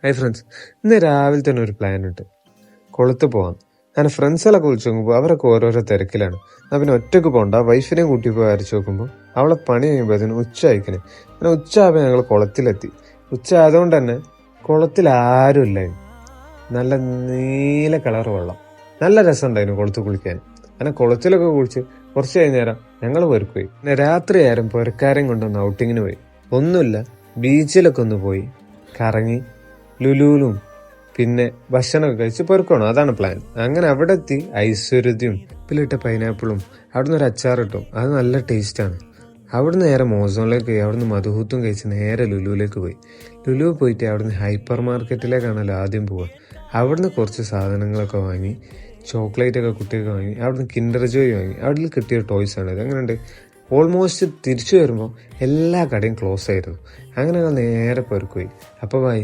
Hi friends, ഇന്ന് രാവിലെ തന്നെ ഒരു പ്ലാൻ ഉണ്ട്. കൊളുത്ത് പോവാം. ഞാൻ ഫ്രണ്ട്സുകളൊക്കെ വിളിച്ചു നോക്കുമ്പോൾ അവരൊക്കെ ഓരോരോ തിരക്കിലാണ്. ഞാൻ പിന്നെ ഒറ്റക്ക് പോകണ്ട, വൈഫിനെയും കൂട്ടി പോയി അരച്ചു നോക്കുമ്പോൾ അവളെ പണി കഴിയുമ്പോൾ അതിന് ഉച്ച അയക്കണേ. അങ്ങനെ ഉച്ച ആകുമ്പോൾ ഞങ്ങൾ കുളത്തിലെത്തി. ഉച്ച ആയതുകൊണ്ട് തന്നെ കുളത്തിൽ ആരും ഇല്ലായിരുന്നു. നല്ല നീല കളർ വെള്ളം, നല്ല രസമുണ്ടായിരുന്നു കുളത്ത് കുളിക്കാൻ. അങ്ങനെ കുളത്തിലൊക്കെ കുളിച്ച് കുറച്ച് കഴിഞ്ഞേരം ഞങ്ങൾ പൊരക്ക് പോയി. പിന്നെ രാത്രി ആരും പൊരക്കാരെയും കൊണ്ടൊന്ന് ഔട്ടിങ്ങിന് പോയി. ഒന്നുമില്ല, ബീച്ചിലൊക്കെ ഒന്ന് പോയി കറങ്ങി ലുലുലും പിന്നെ ഭക്ഷണമൊക്കെ കഴിച്ച് പൊറുക്കണം, അതാണ് പ്ലാൻ. അങ്ങനെ അവിടെ എത്തി ഐശ്വര്യതയും ഉപ്പിലിട്ട പൈനാപ്പിളും അവിടുന്ന് ഒരു അച്ചാർ കിട്ടും, അത് നല്ല ടേസ്റ്റാണ്. അവിടുന്ന് നേരെ മോസോണിലേക്ക് പോയി, അവിടുന്ന് മധുഹൂത്തും കഴിച്ച് നേരെ ലുലുവിലേക്ക് പോയി. ലുലു പോയിട്ട് അവിടുന്ന് ഹൈപ്പർ മാർക്കറ്റിലേക്കാണല്ലോ ആദ്യം പോവുക. അവിടുന്ന് കുറച്ച് സാധനങ്ങളൊക്കെ വാങ്ങി, ചോക്ലേറ്റ് ഒക്കെ കുട്ടിയൊക്കെ വാങ്ങി, അവിടുന്ന് കിൻഡർ ജോയ് വാങ്ങി. അവിടെ കിട്ടിയ ടോയ്സ് ആണ് ഇത്. അങ്ങനെയുണ്ട്. ഓൾമോസ്റ്റ് തിരിച്ചു വരുമ്പോൾ എല്ലാ കടയും ക്ലോസ് ആയിരുന്നു. അങ്ങനെ ഞങ്ങൾ നേരെ പൊരക്ക് പോയി. അപ്പോൾ ബൈ.